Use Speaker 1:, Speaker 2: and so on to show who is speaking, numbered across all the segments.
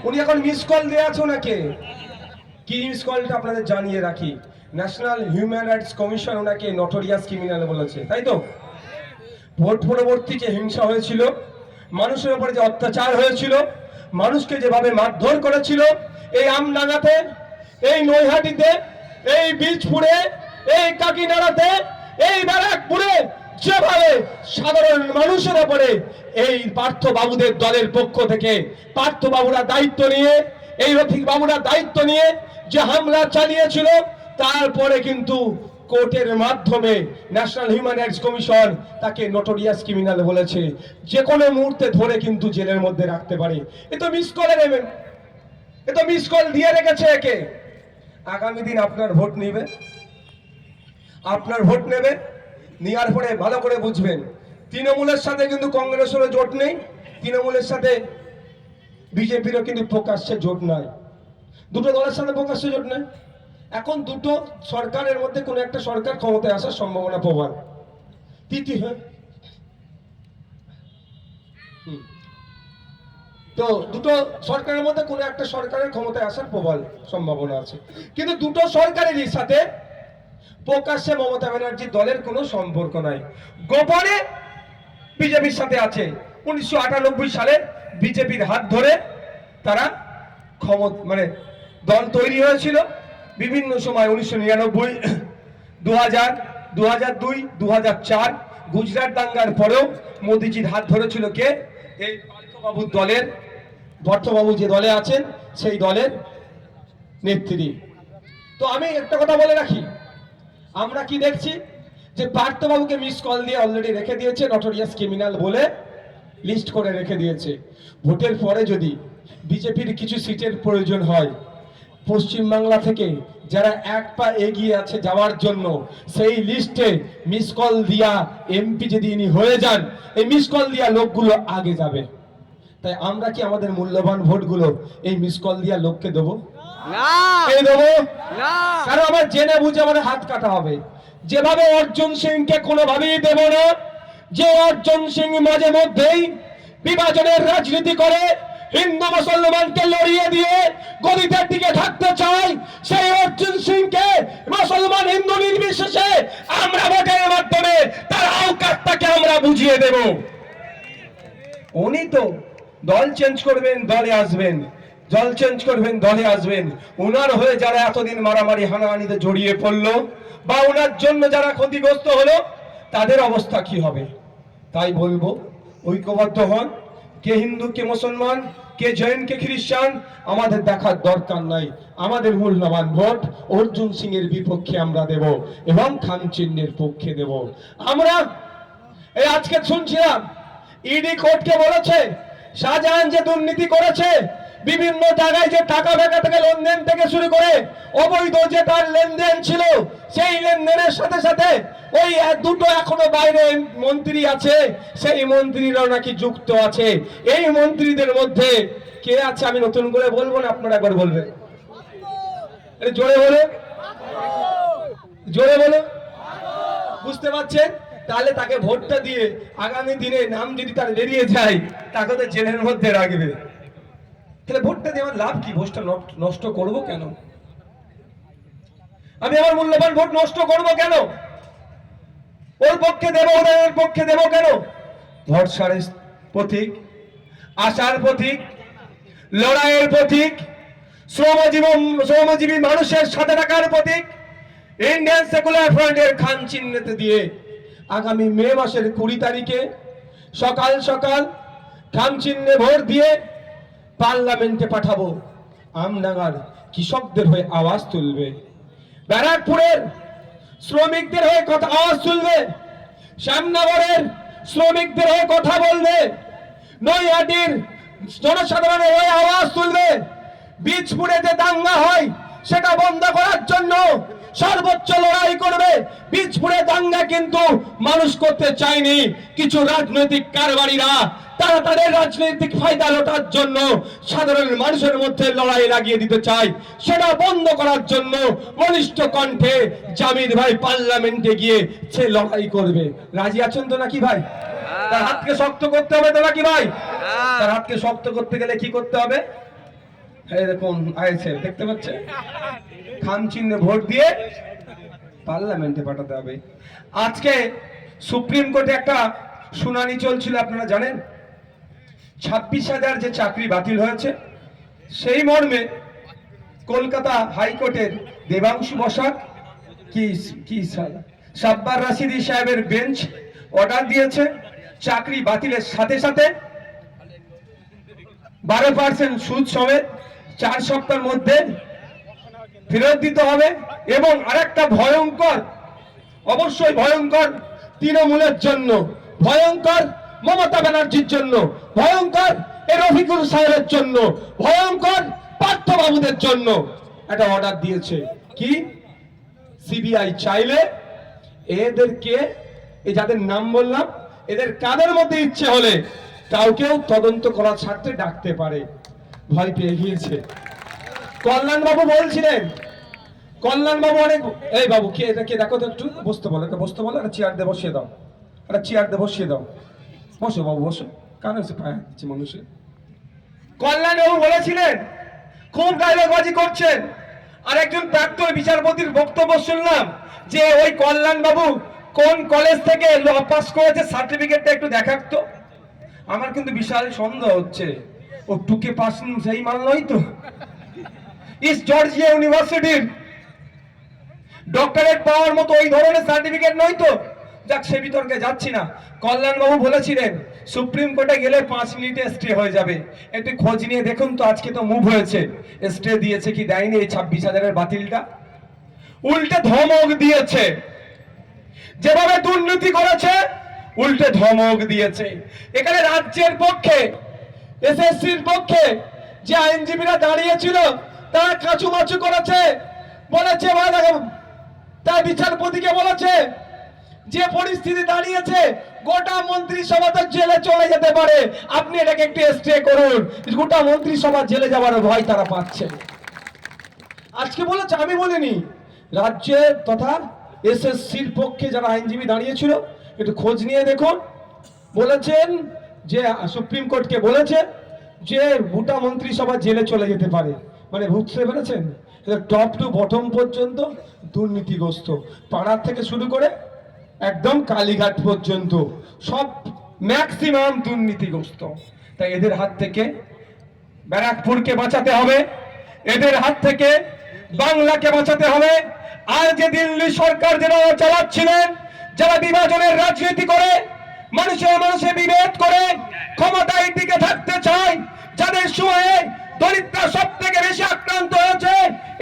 Speaker 1: উনি এখন miss call দেওয়া আছে ওনাকে। কি মিস কলটা আপনাদের জানিয়ে রাখি, ন্যাশনাল হিউম্যান রাইটস কমিশন ওনাকে নটোরিয়াস ক্রিমিনাল বলেছে, তাই তো? ভোট পরবর্তী যে হিংসা হয়েছিল, মানুষের উপরে যে অত্যাচার হয়েছিল, মানুষকে যেভাবে মারধর করেছিল, এই আমডাঙ্গাতে, এই নৈহাটিতে, এই বীজপুরে, এই কাকিনাড়াতে, এই ব্যারাকপুরে যেভাবে সাধারণ মানুষের উপরে এই পার্থবাবুদের দলের পক্ষ থেকে পার্থবাবুরা দায়িত্ব নিয়ে, এই রফিক বাবুরা দায়িত্ব নিয়ে যে হামলা চালিয়েছিল, তারপরে কিন্তু কোর্টের মাধ্যমে ন্যাশনাল হিউম্যান রাইটস কমিশন তাকে নটোরিয়াস ক্রিমিনাল বলেছে, যে কোনো মুহূর্তে ধরে কিন্তু জেলের মধ্যে রাখতে পারে। এ তো মিস কলে নেবেন, এ তো মিস কল দিয়ে রেখেছে একে। আগামী দিন আপনার ভোট নেবে, আপনার ভোট নেবে, নেওয়ার পরে ভালো করে বুঝবেন, তৃণমূলের সাথে কিন্তু কংগ্রেসেরও জোট নেই, তৃণমূলের সাথে বিজেপিরও কিন্তু প্রকাশ্যে জোট নাই, দুটো দলের সাথে প্রকাশ্যে জোট নেই। এখন দুটো সরকারের মধ্যে কোন একটা সরকার ক্ষমতায় আসার সম্ভাবনা প্রবল। তো দুটো সরকারের মধ্যে কোন একটা সরকারের ক্ষমতায় আসার প্রবল সম্ভাবনা আছে, কিন্তু দুটো সরকারেরই সাথে প্রকাশ্যে মমতা ব্যানার্জি দলের কোনো সম্পর্ক নাই, গোপনে বিজেপির সাথে আছে। 1998 সালে বিজেপির হাত ধরে তারা মানে দল তৈরি হয়েছিল। বিভিন্ন সময় 1999, 2000, 2002, 2004 গুজরাট দাঙ্গার পরেও মোদিজির হাত ধরেছিল কে? এই পার্থবাবুর দলের, পার্থবাবু যে দলে আছেন সেই দলের নেত্রী। তো আমি একটা কথা বলে রাখি, আমরা কি দেখছি যে পার্থবাবুকে মিস কল দিয়ে অলরেডি রেখে দিয়েছে, নটোরিয়াস ক্রিমিনাল বলে লিস্ট করে রেখে দিয়েছে। ভোটের পরে যদি বিজেপির কিছু সিটের প্রয়োজন হয়, পশ্চিমবাংলা থেকে যারা এক পা এগিয়ে আছে যাওয়ার জন্য, সেই লিস্টে মিস কল দিয়া এমপি যদি ইনি হয়ে যান, এই মিস কল দিয়া লোকগুলো আগে যাবে। তাই আমরা কি আমাদের মূল্যবান ভোটগুলো এই মিস কল দিয়া লোককে দেবো?
Speaker 2: না,
Speaker 1: এই দেবো
Speaker 2: না।
Speaker 1: কারণ আমার জেনে বুঝে আমাদের হাত কাটা হবে। যেভাবে অর্জুন সিংকে কোনোভাবেই দেব না, যে অর্জুন সিং মাঝে মধ্যেই বিভাজনের রাজনীতি করে হিন্দু মুসলমানকে লড়িয়ে দিয়ে গদিতে টিকে থাকতে চায়, সেই অর্জুন সিংকে মুসলমান হিন্দু নির্বিশেষে আমরা ভোটের মাধ্যমে তার আওকাতটাকে আমরা বুঝিয়ে দেব। উনি তো দল চেঞ্জ করবেন, দলে আসবেন, দল চেঞ্জ করবেন, দলে আসবেন। ওনার হয়ে যারা এতদিন মারামারি হানাহানিতে জড়িয়ে পড়লো, বা ওনার জন্য যারা ক্ষতিগ্রস্ত হলো, তাদের অবস্থা কি হবে? তাই বলবো, ঐক্যবদ্ধ হন। কে হিন্দু, কে মুসলমান, কে জৈন, কে খ্রিস্টান, আমাদের দেখার দরকার নাই। আমাদের মূল্যবান ভোট অর্জুন সিং এর বিপক্ষে আমরা দেব এবং খামচিহ্নের পক্ষে দেব। আমরা এই আজকে শুনছিলাম ইডি কোর্টকে বলেছে শাহজাহান যে দুর্নীতি করেছে, বিভিন্ন জায়গায় যে টাকা টাকা থেকে লেনদেন থেকে শুরু করে অবৈধ যে তার লেনদেন ছিল, সেই লেনদেনের সাথে সাথে ওই দুটো এখনো বাইরে মন্ত্রী আছে, সেই মন্ত্রীরাও নাকি যুক্ত আছে। এই মন্ত্রীদের মধ্যে কে আছে আমি নতুন করে বলবো না, আপনারা একবার বলবেন, জোরে বলো, জোরে বলো। বুঝতে পারছেন? তাহলে তাকে ভোটটা দিয়ে আগামী দিনে নাম যদি তার বেরিয়ে যায়, তাকে তো জেলের মধ্যে রাখবে। তাহলে ভোটটা দিয়ে আমার লাভ কি? ভোটটা নষ্ট করব কেন? আমি আমার মূল্যবান ভোট নষ্ট করব কেন? ওর পক্ষে দেব, ওদের পক্ষে দেব কেন? ভরসার প্রতীক, আশার প্রতীক, লড়াইয়ের প্রতীক, শ্রমজীবী মানুষের সাথে থাকার প্রতীক ইন্ডিয়ান সেকুলার ফ্রন্টের খান চিহ্নতে দিয়ে আগামী মে মাসের 20 তারিখে সকাল সকাল খান চিহ্নে ভোট দিয়ে পার্লামেন্টে পাঠাবো। আমডাঙ্গার কৃষকদের হয়ে আওয়াজ তুলবে, ব্যারাকপুরের শ্রমিকদের হয়ে কথা আওয়াজ তুলবে, শ্যামনগরের শ্রমিকদের হয়ে কথা বলবে, নৈহাটির জনসাধারণের হয়ে আওয়াজ তুলবে। বীজপুরে যে দাঙ্গা হয় সেটা বন্ধ করার জন্য সর্বোচ্চ লড়াই করবে। বীজপুরে দাঙ্গা কিন্তু মানুষ করতে চায়নি, কিছু রাজনৈতিক কারবারিরা তারা তাদের রাজনৈতিক ফায়দা লোটার জন্য সাধারণ মানুষের মধ্যে লড়াই লাগিয়ে দিতে চায়। সেটা বন্ধ করার জন্য বলিষ্ঠ কণ্ঠে জামিদ ভাই পার্লামেন্টে গিয়ে সে লড়াই করবে। রাজি আছেন তো নাকি ভাই? তার হাতকে শক্ত করতে হবে তো নাকি ভাই? তার হাতকে শক্ত করতে গেলে কি করতে হবে? এই দেখুন আইছে, দেখতে পাচ্ছেন, খাম চিহ্নে ভোট দিয়ে পার্লামেন্টে পাঠাতে হবে। আজকে সুপ্রিম কোর্টে একটা শুনানি চলছিল, আপনারা জানেন 26,000 যে চাকরি বাতিল হয়েছে, সেই মর্মে কলকাতা হাইকোর্টের দেবাংশু বসাক কি সাব্বার রাশিদি সাহেবের বেঞ্চ অর্ডার দিয়েছে চাকরি বাতিলের সাথে সাথে 12% সুদ সমেত 4 সপ্তাহের মধ্যে ফেরত দিতে হবে। এবং আরেকটা ভয়ঙ্কর, অবশ্যই ভয়ঙ্কর তৃণমূলের জন্য, ভয়ঙ্কর মমতা ব্যানার্জির জন্য, ভয়ঙ্কর এই রফিকুল সাহেবের জন্য, ভয়ঙ্কর পার্থবাবুদের জন্য একটা অর্ডার দিয়েছে। কি? সিবিআই চাইলে এদেরকে, এই যাদের নাম বললাম, এদের কাদের মধ্যে ইচ্ছে হলে কাউকেও তদন্ত করার স্বার্থে ডাকতে পারে। ভয় পেয়ে গিয়েছে। কল্যাণ বাবু বলছিলেন, কল্যাণ বাবু অনেক, এই বাবু কে এটা, কে দেখো তো একটু, বসতে বলো, এটা বসতে বলো, একটা চেয়ার দিয়ে বসিয়ে দাও, একটা চেয়ার দিয়ে বসিয়ে দাও, বসো বাবু বসো, কারণ হচ্ছে পায়ে দিচ্ছে মানুষের। কল্যাণ বাবু বলেছিলেন, খুব গাইবাজি করছেন। আর একজন প্রাক্তন বিচারপতির বক্তব্য শুনলাম যে ওই কল্যাণ বাবু কোন কলেজ থেকে ল পাস করেছে সার্টিফিকেটটা একটু দেখাতো। আমার কিন্তু বিশাল সন্দেহ হচ্ছে ও টুকে পাস সেই মাল নয় তো, ইস্ট জর্জিয়া ইউনিভার্সিটির ডক্টরেট পাওয়ার মতো ওই ধরনের সার্টিফিকেট নয় তো। যাক, সে বিতর্কে যাচ্ছি না। কল্যাণ বাবু বলেছিলেন সুপ্রিম কোর্টে গেলে 5 মিনিটে স্টে হয়ে যাবে, একটু খোঁজ নিয়ে দেখুন তো। আজকে তো মুভ হয়েছে, স্টে দিয়েছে কি দেয়নি এই 26,000-এর বাতিলটা। উল্টে ধমক দিয়েছে, যেভাবে দুর্নীতি করেছে উল্টে ধমক দিয়েছে। এখানে রাজ্যের পক্ষে, এসএসসির পক্ষে যে আইনজীবীরা দাঁড়িয়েছিল তারা কাচুমাচু করেছে, বলেছে, তার বিচারপতিকে বলেছে যে পরিস্থিতি দাঁড়িয়েছে গোটা মন্ত্রিসভা তো জেলে চলে যেতে পারে, আপনি এটাকে একটু স্টে করুন। গোটা মন্ত্রিসভা জেলে যাওয়ার ভয় তারা পাচ্ছে। আজকে বলেছে, আমি বলিনি, রাজ্যের তথা এসএসসির পক্ষে যারা আইনজীবী দাঁড়িয়েছিল একটু খোঁজ নিয়ে দেখুন। বলেছেন যে সুপ্রিম কোর্টকে বলেছে যে গোটা মন্ত্রিসভা জেলে চলে যেতে পারে। মানে বুঝতে পেরেছেন, টপ টু বটম পর্যন্ত দুর্নীতিগ্রস্ত, পাড়ার থেকে শুরু করে একদম কালীঘাট পর্যন্ত সব ম্যাক্সিমাম দুর্নীতিগ্রস্ত। তাই এদের হাত থেকে ব্যারাকপুরকে বাঁচাতে হবে, এদের হাত থেকে বাংলাকে বাঁচাতে হবে। আর যে দিল্লি সরকার যারা চালাচ্ছিলেন, যারা বিভাজনের রাজনীতি করে, মানুষে বিভেদ করে ক্ষমতায় টিকে থাকতে চায়, যাদের সময়ে দলিতরা সব থেকে বেশি আক্রান্ত হয়েছে,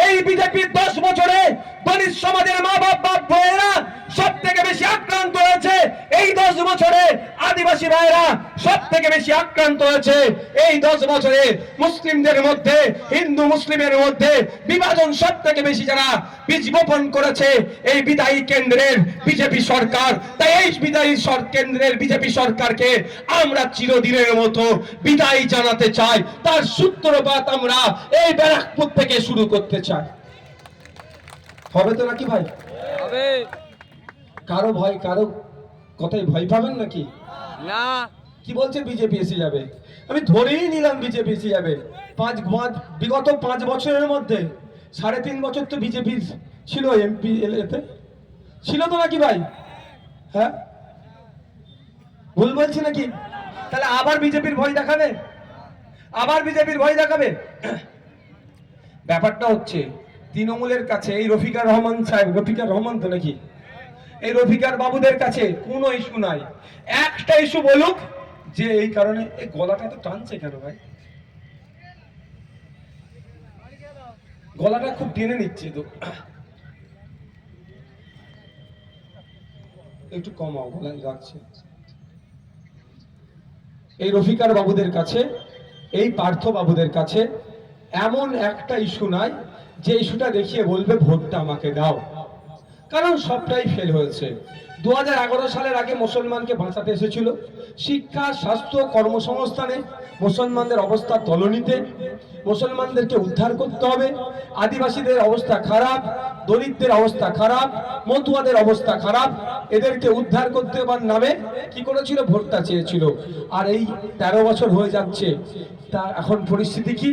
Speaker 1: এই বিজেপির 10 বছরে দলিত সমাজের মা বাপ ভাইয়েরা সব থেকে বেশি আক্রান্ত হয়েছে। এই 10 বছরে আদিবাসী ভাইয়েরা সব থেকে বেশি আক্রান্ত হয়েছে। এই 10 বছরে মুসলিমদের মধ্যে, হিন্দু মুসলিমের মধ্যে বিভাজন সব থেকে বেশি যারা বীজ বপন করেছে এই বিদায়ী কেন্দ্রের বিজেপি সরকার। তাই এই বিদায়ী কেন্দ্রের বিজেপি সরকারকে আমরা চিরদিনের মতো বিদায় জানাতে চাই। তার সূত্রপাত আমরা এই ব্যারাকপুর থেকে শুরু করতে চাই। হবে তো নাকি ভাই? হবে। কারো ভয়, কারো কথাই ভয় পাবেন নাকি? না। কি বলছে বিজেপি এসে যাবে? আমি ধরেই নিলাম বিজেপি এসে যাবে। বিগত 5 বছরের মধ্যে 3.5 বছর তো বিজেপি ছিল এমপি এতে, ছিল তো নাকি ভাই? হ্যাঁ, ভুল বলছি নাকি? তাহলে আবার বিজেপির ভয় দেখাবে, আবার বিজেপির ভয় দেখাবে। ব্যাপারটা হচ্ছে তৃণমূলের কাছে এই রফিকার রহমান সাহেব, রফিকার রহমান তো নাকি, এই রফিকার বাবুদের কাছে কোনো ইস্যু নাই। একটা ইস্যু বলুক যে এই কারণে, এই গলাটা তো টানছে কেন ভাই? গলাটা খুব টেনে নিচ্ছে তো, একটু কমাও, গলায় রাখছে। এই রফিকার বাবুদের কাছে, এই পার্থ বাবুদের কাছে এমন একটা ইস্যু নাই যে ইস্যুটা দেখিয়ে বলবে ভোটটা আমাকে দাও। কারণ সবটাই ফেল হয়েছে। 2011 সালের আগে মুসলমানকে বাঁচাতে এসেছিল, শিক্ষা, স্বাস্থ্য, কর্মসংস্থানে মুসলমানদের অবস্থা তলনিতে, মুসলমানদেরকে উদ্ধার করতে হবে। আদিবাসীদের অবস্থা খারাপ, দরিদ্রের অবস্থা খারাপ, মতুয়াদের অবস্থা খারাপ, এদেরকে উদ্ধার করতে হবার নামে কি করেছিল? ভোটটা চেয়েছিল। আর এই 13 বছর হয়ে যাচ্ছে, তা এখন পরিস্থিতি কি?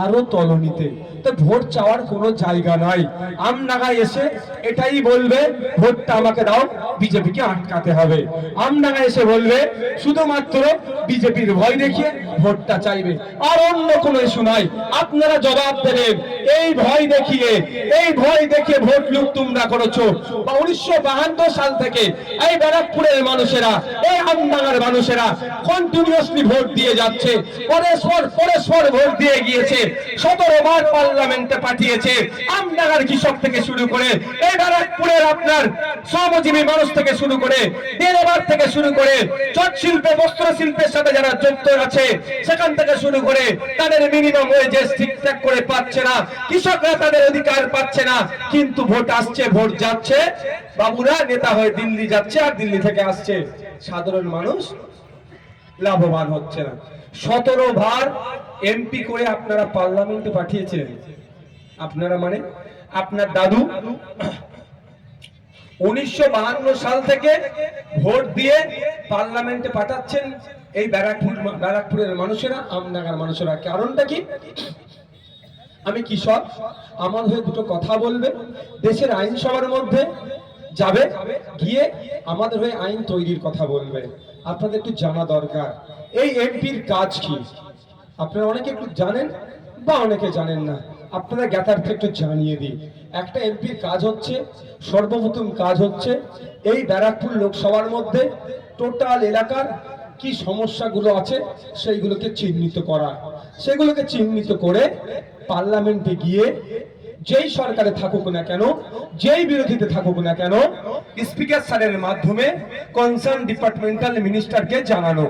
Speaker 1: আরো তলনিতে। তো ভোট চাওয়ার কোনো জায়গা নাই। আমডাঙ্গায় এসে এটাই বলবে ভোটটা আমাকে দাও, বিজেপিকে আটকাতে হবে। আমডাঙ্গায় এসে বলবে শুধুমাত্র বিজেপির ভয় দেখিয়ে ভোটটা চাইবে, আর অন্য কোনো ইস্যু নাই। আপনারা জবাব দেবেন এই ভয় দেখিয়ে, এই ভয় দেখিয়ে ভোট লুট তোমরা করেছো। বা 1952 সাল থেকে এই ব্যারাকপুরের মানুষেরা, এই আমডাঙ্গার মানুষেরা কন্টিনিউয়াসলি ভোট দিয়ে যাচ্ছে, পরস্পর ভোট দিয়ে গিয়েছে। 17 বার পার্লামেন্টে পাঠিয়েছে। আমডাঙ্গার কৃষক থেকে শুরু করে এই ব্যারাকপুরের আপনার শ্রমজীবী মানুষ থেকে শুরু করে, ডেরেবার থেকে শুরু করে, চট শিল্পে, বস্ত্র শিল্পের সাথে যারা যুক্ত আছে সেখান থেকে শুরু করে তাদের মিনিমাম ওয়েজেস ঠিকঠাক করে পাচ্ছে না, কৃষকরা তাদের অধিকার পাচ্ছে না। কিন্তু ভোট আসছে, ভোট যাচ্ছে, বাবুরা নেতা হয়ে দিল্লি যাচ্ছে আর দিল্লি থেকে আসছে, সাধারণ মানুষ লাভবান হচ্ছে না। 17 বার এমপি করে আপনারা পার্লামেন্টে পাঠিয়েছিলেন। আপনারা মানে আপনার দাদু 1952 সাল থেকে ভোট দিয়ে পার্লামেন্টে পাঠাচ্ছেন এই ব্যারাকপুরের মানুষেরা, আমডাঙ্গার মানুষেরা। কারণটা কি? আমি কৃষক, আমার হয়ে দুটো কথা বলবে, দেশের আইনসভার মধ্যে যাবে, গিয়ে আমাদের হয়ে আইন তৈরির কথা বলবে। আপনাদের একটু জানা দরকার এই এমপির কাজ কি। আপনারা অনেকে একটু জানেন বা অনেকে জানেন না, আপনারা জ্ঞাতার্থে একটু জানিয়ে দিই। একটা এমপির কাজ হচ্ছে, সর্বপ্রথম কাজ হচ্ছে এই ব্যারাকপুর লোকসভার মধ্যে টোটাল এলাকার কি সমস্যাগুলো আছে সেইগুলোকে চিহ্নিত করা। সেগুলোকে চিহ্নিত করে পার্লামেন্টে গিয়ে যেই সরকারে থাকুক না কেন, যেই বিরোধীতে থাকুক না কেন, স্পিকার স্যারের মাধ্যমে কনসার্ন ডিপার্টমেন্টাল মিনিস্টারকে জানানো।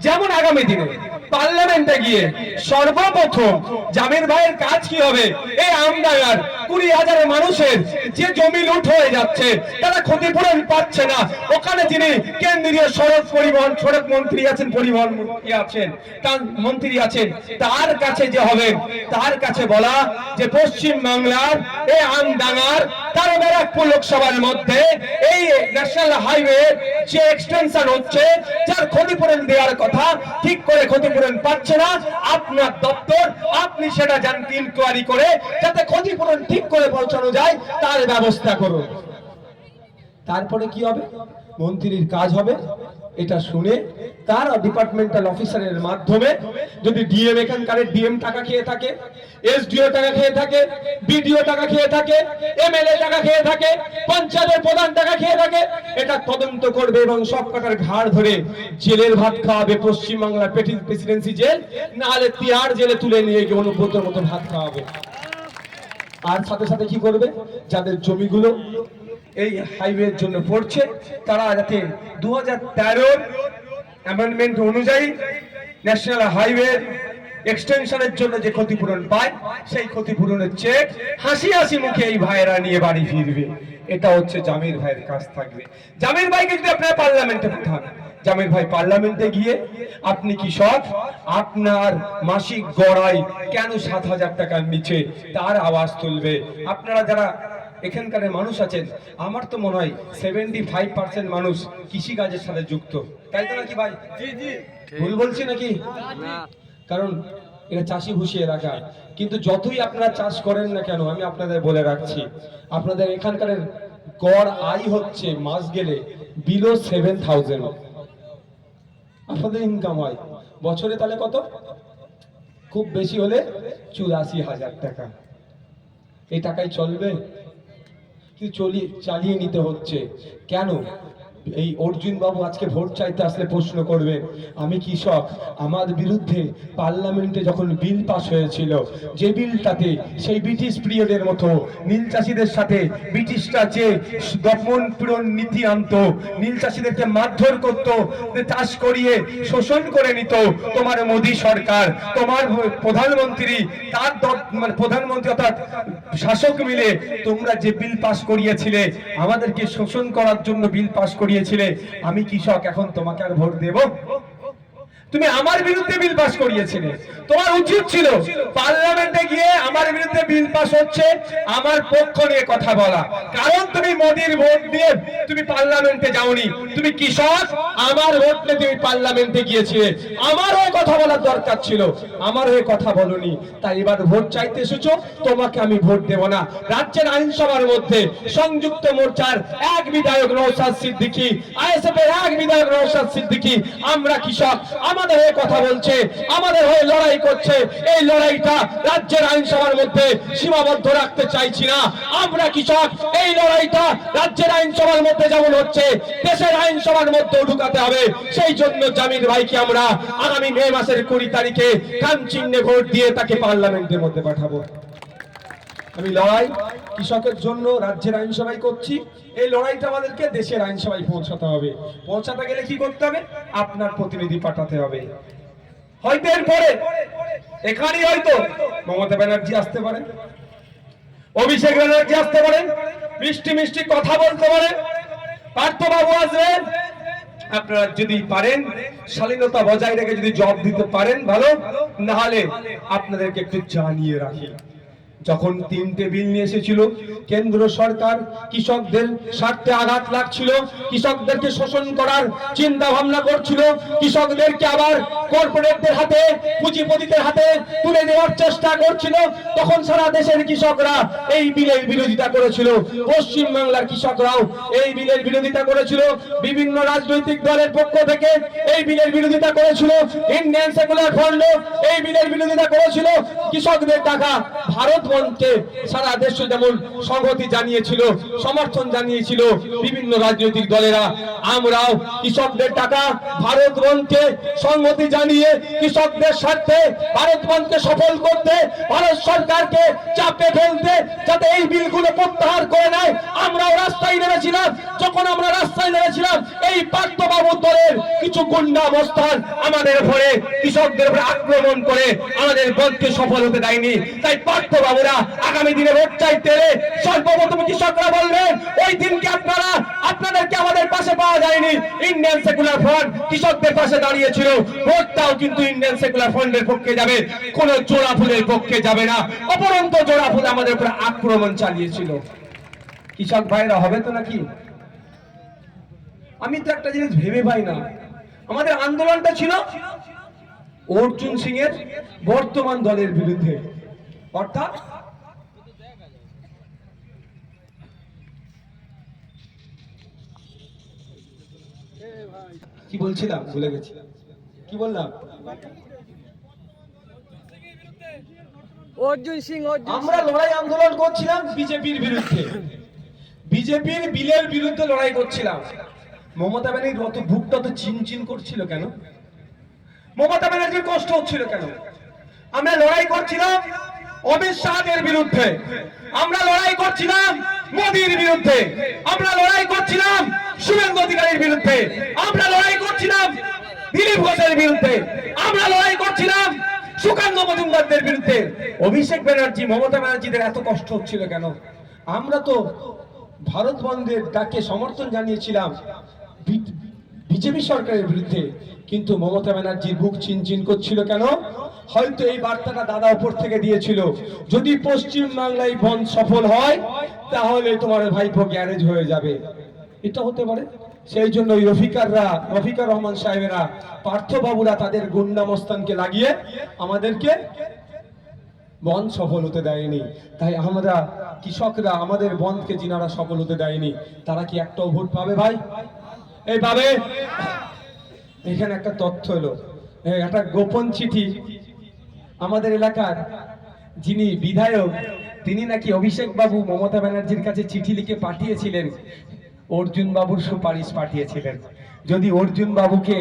Speaker 1: যেমন আগামী দিনে পার্লামেন্টে গিয়ে সর্বপ্রথম জামির ভাইয়ের কাজ কি হবে? এই আমডাঙ্গার 20,000 মানুষের যে জমি লুট হয়ে যাচ্ছে, তারা ক্ষতিপূরণ পাচ্ছে না, ওখানে যিনি কেন্দ্রীয় সড়ক মন্ত্রী আছেন, পরিবহন মন্ত্রী আছেন, তার মন্ত্রী আছেন, তার কাছে যে হবে, তার কাছে বলা যে পশ্চিম বাংলার এই আমডাঙ্গার তার ব্যারাকপুর লোকসভার মধ্যে এই ন্যাশনাল হাইওয়ে যে এক্সটেনশন হচ্ছে, যার ক্ষতিপূরণ দেওয়ার কথা, ঠিক করে ক্ষতিপূরণ পাচ্ছে না আপনার দপ্তর, আপনি সেটা জানতে ইনকোয়ারি করে যাতে ক্ষতিপূরণ ঠিক করে পৌঁছানো যায় তার ব্যবস্থা করুন। তারপরে কি হবে? মন্ত্রীর কাজ হবে এটা শুনে তার ডিপার্টমেন্টাল অফিসারের মাধ্যমে, যদি ডিএম এখানকার ডিএম টাকা খেয়ে থাকে, এসডিও টাকা খেয়ে থাকে, বিডিও টাকা খেয়ে থাকে, এমএলএ টাকা খেয়ে থাকে, পঞ্চায়েতের প্রধান টাকা খেয়ে থাকে, এটা তদন্ত করবে এবং সব কটার ঘাড় ধরে জেলের ভাত খাওয়াবে। পশ্চিমবাংলার প্রেসিডেন্সি জেল, নাহলে তিহাড় জেলে তুলে নিয়ে গিয়ে অনুব্রতর মতো ভাত খাওয়াবে। আর সাথে সাথে কি করবে? যাদের জমিগুলো এই হাইওয়ের জন্য পড়ছে, তারা যাতে 2013 অ্যামেন্ডমেন্ট অনুযায়ী ন্যাশনাল হাইওয়ে এক্সটেনশনের জন্য যে ক্ষতিপূরণ পায়, সেই ক্ষতিপূরণের চেক হাসি হাসি মুখে এই ভাইয়েরা নিয়ে বাড়ি ফিরবে। এটা হচ্ছে জামির ভাইয়ের কাজ থাকবে। জামির ভাইকে যদি আপনারা পার্লামেন্টে পাঠান, জামির ভাই পার্লামেন্টে গিয়ে আপনি কৃষক, আপনার মাসিক গড়াই কেন 7,000 টাকার নিচে, তার আওয়াজ তুলবে। আপনারা যারা এখানকার মানুষ আছেন, আমার তো মনে হয় 75% মানুষ কৃষিকাজের সাথে যুক্ত, তাই তো নাকি ভাই? ভুল বলছি নাকি? কারণ এটা চাষি ভুষি এলাকা। কিন্তু যতই আপনারা চাষ করেন না কেন, আমি আপনাদের বলে রাখছি, আপনাদের এখানকার গড় আয় হচ্ছে মাস গেলে বিলো 7,000 আপনাদের ইনকাম হয় বছরে। তাহলে কত? খুব বেশি হলে 84,000 টাকা। এই টাকায় চলবে? কিন্তু চালিয়ে নিতে হচ্ছে। কেন? এই অর্জুন বাবু আজকে ভোট চাইতে আসলে প্রশ্ন করবে, আমি কৃষক, আমার বিরুদ্ধে পার্লামেন্টে যখন বিল পাস হয়েছিল, যে বিলটাতে সেই ব্রিটিশ পিরিয়ডের মতো নীল চাষীদের সাথে ব্রিটিশরা যে দমন পীড়ন নীতি আনতো, নীল চাষীদেরকে মারধর করতো, চাষ করিয়ে শোষণ করে নিত, তোমার মোদী সরকার, তোমার প্রধানমন্ত্রী, তার প্রধানমন্ত্রী অর্থাৎ শাসক মিলে তোমরা যে বিল পাস করিয়েছিলে, আমাদেরকে শোষণ করার জন্য বিল পাস করিয়েছিলে, আমি কৃষক এখন তোমাকে আর ভোট দেব? তুমি আমার বিরুদ্ধে বিল পাস করিয়েছিলে, তোমার উচিত ছিল পার্লামেন্টে গিয়ে আমার বিরুদ্ধে বিল পাস হচ্ছে আমার পক্ষ নিয়ে কথা বলা, কারণ তুমি মোদির ভোট দিয়ে তুমি পার্লামেন্টে যাওনি, তুমি কৃষক, আমার ভোট নিয়ে তুমি পার্লামেন্টে গিয়েছিলে, আমারও কথা বলার দরকার ছিল, আমার হয়ে কথা বলনি, তাই এবার ভোট চাইতে এসেছো, তোমাকে আমি ভোট দেব না। রাজ্যের আইনসভার মধ্যে সংযুক্ত মোর্চার এক বিধায়ক নওশাদ সিদ্দিকী, আইএসএফ এর এক বিধায়ক নওশাদ সিদ্দিকী, আমরা কৃষক, আমাদের হয়ে কথা বলছে, আমাদের হয়ে লড়াই করছে, এই লড়াইটা রাজ্যের আইনসভার মধ্যে সীমাবদ্ধ রাখতে চাইছি না। আমরা কৃষক, এই লড়াইটা রাজ্যের আইনসভার মধ্যে যেমন হচ্ছে দেশের আইনসভার মধ্যে ঢুকাতে হবে। সেই জন্য জামিল ভাইকে আমরা আগামী মে মাসের 20 তারিখে কান চিহ্নে ভোট দিয়ে তাকে পার্লামেন্টের মধ্যে পাঠাবো। আমি লড়াই কৃষকের জন্য রাজ্যের আইনসভায় করছি, এই লড়াইটা আমাদেরকে দেশের আইনসভায় পৌঁছাতে হবে। পৌঁছাতে গেলে কি করতে হবে? আপনার প্রতিনিধি পাঠাতে হবে। হয়তো এরপরে এখানেই হয়তো মমতা ব্যানার্জি আসতে পারেন, অভিষেক ব্যানার্জি আসতে পারেন, মিষ্টি মিষ্টি কথা বলতে পারেন, পার্থবাবু আসবেন। আপনারা যদি পারেন শালীনতা বজায় রেখে যদি জবাব দিতে পারেন ভালো, না হলে আপনাদেরকে একটু জানিয়ে রাখি, যখন 3টে বিল নিয়ে এসেছিল কেন্দ্র সরকার, কৃষকদের স্বার্থে আঘাত লাগছিল, কৃষকদেরকে শোষণ করার চিন্তা ভাবনা করছিল, কৃষকদেরকে আবার কর্পোরেটদের হাতে, পুঁজিপতিদের হাতে তুলে দেওয়ার চেষ্টা করছিল, তখন সারা দেশের কৃষকরা এই বিলের বিরোধিতা করেছিল। পশ্চিম বাংলার কৃষকরাও এই বিলের বিরোধিতা করেছিল, বিভিন্ন রাজনৈতিক দলের পক্ষ থেকে এই বিলের বিরোধিতা করেছিল, ইন্ডিয়ান সেকুলার ফ্রন্ট এই বিলের বিরোধিতা করেছিল। কৃষকদের টাকা ভারত বন্ধকে সারা দেশে যেমন সংহতি জানিয়েছিল, সমর্থন জানিয়েছিল বিভিন্ন রাজনৈতিক দলেরা, আমরাও কৃষকদের টাকা ভারত বন্ধকে সংহতি জানিয়ে কৃষকদের স্বার্থে ভারত বন্ধকে সফল করতে, ভারত সরকারকে চাপে ফেলতে, যাতে এই বিলগুলো প্রত্যাহার করে নেয়, আমরাও রাস্তায় নেমেছিলাম। যখন আমরা রাস্তায় নেমেছিলাম, এই পার্থবাবুর দলের কিছু গুন্ডা মস্তান আমাদের উপরে, কৃষকদের উপরে আক্রমণ করে আমাদের বন্ধকে সফল হতে দেয়নি। তাই পার্থবাবুরা আগামী দিনে ভোট চাইতে এলে সর্বপ্রথম কৃষকরা বলবেন, ওই দিনকে আপনাদেরকে আমাদের পাশে পাওয়া যায়নি, ইন্ডিয়ান সেকুলার ফ্রন্ট কৃষকদের পাশে দাঁড়িয়েছিল, ভোটটাও কিন্তু ইন্ডিয়ান সেকুলার ফ্রন্টের পক্ষে যাবে, কোন জোড়া ফুলের পক্ষে যাবে না। অপরন্ত জোড়া ফুল আমাদের উপরে আক্রমণ চালিয়েছিল। কৃষক ভাইরা হবে তো নাকি? আমি তো একটা জিনিস ভেবে পাই না, আমাদের আন্দোলনটা ছিল অর্জুন সিং এর বর্তমান দলের বিরুদ্ধে, অর্থাৎ কি বলছিলাম ভুলে গেছি, কি বললাম?
Speaker 2: অর্জুন সিং,
Speaker 1: আমরা লড়াই আন্দোলন করছিলাম বিজেপির বিরুদ্ধে, বিজেপির বিলের বিরুদ্ধে লড়াই করছিলাম। মমতা ব্যানার্জির অত বুকটা তো চিনচিন করছিল কেন? মমতা ব্যানার্জির কষ্ট হচ্ছিল কেন? আমরা লড়াই করছিলাম অমিত শাহের বিরুদ্ধে, আমরা লড়াই করছিলাম মোদির বিরুদ্ধে, আমরা লড়াই করছিলাম শুভেন্দু অধিকারীর বিরুদ্ধে, আমরা লড়াই করছিলাম দিলীপ ঘোষের বিরুদ্ধে, আমরা লড়াই করছিলাম সুকান্ত মজুমদারদের বিরুদ্ধে। অভিষেক ব্যানার্জি, মমতা ব্যানার্জিদের এত কষ্ট হচ্ছিল কেন? আমরা তো ভারত বন্ধের ডাকে সমর্থন জানিয়েছিলাম বিজেপি সরকারের বিরুদ্ধে, কিন্তু মমতা ব্যানার্জির বুক চিনচিন করছিল কেন? হয়তো এই বার্তাটা দাদা উপর থেকে দিয়েছিল, যদি পশ্চিম বাংলায় বন্ধ সফল হয় তাহলে তোমার ভাইপো গ্যারেজ হয়ে যাবে, এটা হতে পারে। সেই জন্য রফিকার রহমান সাহেবেরা, পার্থবাবুরা তাদের গুন্ডা মস্তানকে লাগিয়ে আমাদেরকে বন্ধ সফল হতে দেয়নি। তাই আমরা কৃষকরা আমাদের বন্ধকে যিনারা সফল হতে দেয়নি, তারা কি একটাও ভোট পাবে ভাই? এই পাবে? এখানে একটা তথ্য হলো, একটা গোপন চিঠি আমাদের এলাকার যিনি বিধায়ক, তিনি নাকি অভিষেক বাবু মমতা ব্যানার্জির কাছে চিঠি লিখে পাঠিয়েছিলেন, অর্জুন বাবুর সুপারিশ পাঠিয়েছিলেন। যদি অর্জুন বাবুকে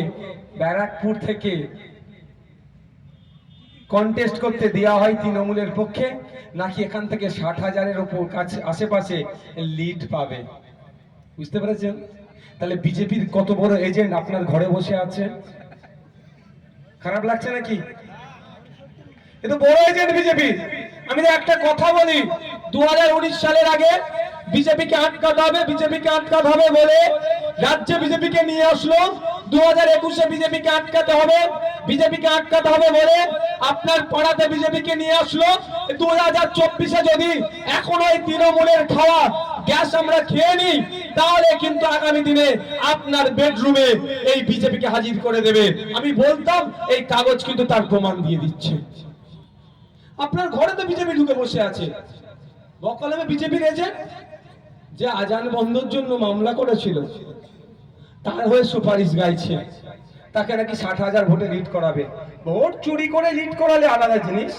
Speaker 1: ব্যারাকপুর থেকে কন্টেস্ট করতে দেওয়া হয় তৃণমূলের পক্ষে, নাকি এখান থেকে 60,000-এর উপর কাছে আশেপাশে লিড পাবে, বুঝতে পেরেছেন? তাহলে বিজেপির কত বড় এজেন্ট আপনার ঘরে বসে আছে। খারাপ লাগছে নাকি? এটা বড় এজেন্ট বিজেপি। আমি একটা কথা বলি, 2019 সালের আগে বিজেপিকে আটকাতে হবে, বিজেপিকে আটকাতে হবে বলে রাজ্যে বিজেপিকে নিয়ে আসলো। 2021-এ বিজেপিকে আটকাতে হবে, বিজেপিকে আটকাতে হবে বলে আপনার পাড়াতে বিজেপিকে নিয়ে আসলো। 2024-এ যদি এখন ওই তৃণমূলের খাওয়া গ্যাস আমরা খেয়ে নিই, তাহলে কিন্তু আগামী দিনে আপনার বেডরুমে এই বিজেপিকে হাজির করে দেবে। আমি বলতাম, এই কাগজ কিন্তু তার প্রমাণ দিয়ে দিচ্ছে। আপনার ঘরে তো বিজেপি ঢুকে বসে আছে। বকলমে বিজেপির এজেন্ট যে আজান বন্ধের জন্য মামলা করেছিল, তার হয়ে সুপারিশ গাইছে, তাকে নাকি 60,000 ভোটে লিড করাবে। ভোট চুরি করে লিড করালে আলাদা জিনিস,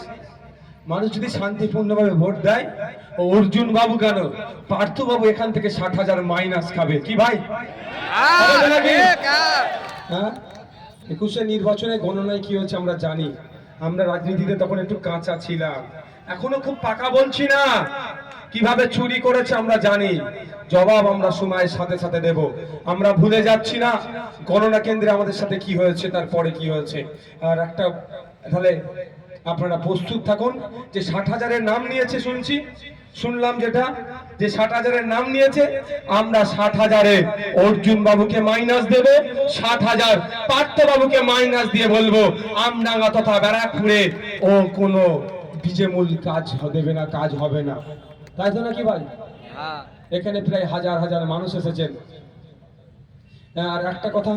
Speaker 1: মানুষ যদি শান্তিপূর্ণভাবে ভোট দেয়। অর্জুন বাবু কেন, পার্থ বাবু এখান থেকে 60,000 মাইনাস খাবে কি ভাই? হ্যাঁ, 21-এ নির্বাচনে গণনায় কি হচ্ছে আমরা জানি। আমরা রাজনীতিতে তখন একটু কাঁচা ছিলাম, এখনো খুব পাকা বলছি না। কিভাবে চুরি করেছে আমরা জানি, জবাব আমরা সময়ের সাথে সাথে দেব। আমরা ভুলে যাচ্ছি না গণনা কেন্দ্রে আমাদের সাথে কি হয়েছে, তারপরে কি হয়েছে। আর একটা, তাহলে আপনারা প্রস্তুত থাকুন যে 60,000-এর নাম নিয়েছে, শুনলাম যেটা, যে 60,000-এর নাম নিয়েছে। আমরা 60,000-এ অর্জুন বাবুকে মাইনাস দেব, 60,000 পার্থ বাবুকে মাইনাস দিয়ে বলবো আমডাঙ্গা তথা ব্যারাকপুরে ও কোনো বিজেমূল কাজ দেবে না, কাজ হবে না। তাই তো নাকি ভাই? এখানে প্রায় হাজার হাজার মানুষ এসেছেন। আর একটা কথা,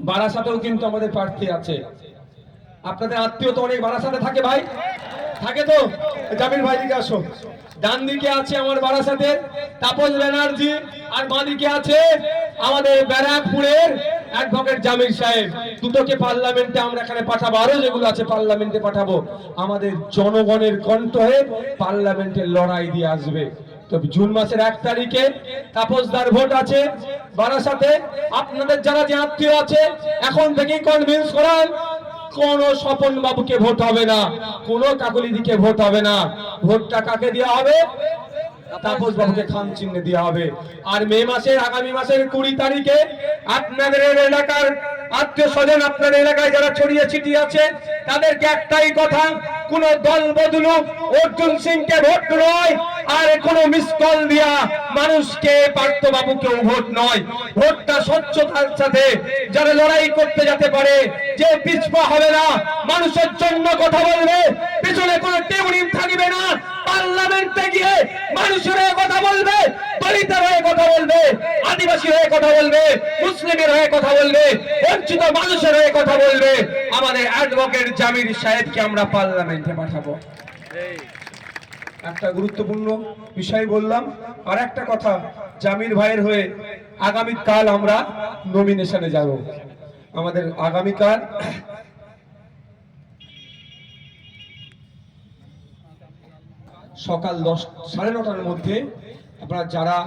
Speaker 1: বারাসাতেও কিন্তু আমাদের প্রার্থী আছে। আপনাদের আত্মীয় তো অনেক বারাসাতে থাকে ভাই, থাকে তো? জামিল ভাই দিকে আসো। ডান দিকে আছে আমার বারাসাতের তাপস ব্যানার্জি, আর বাঁ দিকে আছে আমাদের ব্যারাকপুরের অ্যাডভোকেট জামিল সাহেব। দুটোকে পার্লামেন্টে আমরা এখানে পাঠাবো, আরো যেগুলো আছে পার্লামেন্টে পাঠাবো। আমাদের জনগণের কণ্ঠ হয়ে পার্লামেন্টের লড়াই দিয়ে আসবে। তো জুন মাসের 1 তারিখে তাপসদার ভোট আছে বারাসাতে। আপনাদের যারা যে আত্মীয় আছে, এখন থেকেই কনভিন্স করান, কোন স্বপন বাবুকে ভোট হবে না, কোন কাকলিদিকে ভোট হবে না। ভোটটা কাকে দেওয়া হবে? তাপস বাবুকে খান চিহ্নে দেওয়া হবে। আর মে মাসের, আগামী মাসের 20 তারিখে আপনাদের এলাকার আত্মীয় স্বজন, আপনার এলাকায় যারা ছড়িয়ে ছিটিয়ে আছে, তাদেরকে একটাই কথা, কোন দল বদলুক, অর্জুন সিংকে ভোট নয়। আর কোনো মিস কল দিয়া মানুষকে পার্থ বাবুকেও ভোট নয়। ভোটটা স্বচ্ছতার সাথে যারা লড়াই করতে যেতে পারে, যে পিছপা হবে না, মানুষের জন্য কথা বলবে, পিছনে কোনো টেবুলিম থাকবে না, পার্লামেন্টে গিয়ে মানুষের হয়ে কথা বলবে, দলিতের হয়ে কথা বলবে, আদিবাসী হয়ে কথা বলবে, মুসলিমের হয়ে কথা বলবে, বঞ্চিত মানুষের হয়ে কথা বলবে। আমাদের অ্যাডভোকেট জামিল সাহেবকে আমরা পার্লামেন্টে পাঠাবো। একটা গুরুত্বপূর্ণ বিষয় বললাম। আর একটা কথা, জামিল ভাইয়ের হয়ে আগামীকাল আমরা নমিনেশনে যাব। আমাদের আগামীকাল সকাল 9:30-9:30-র মধ্যে আপনারা যারা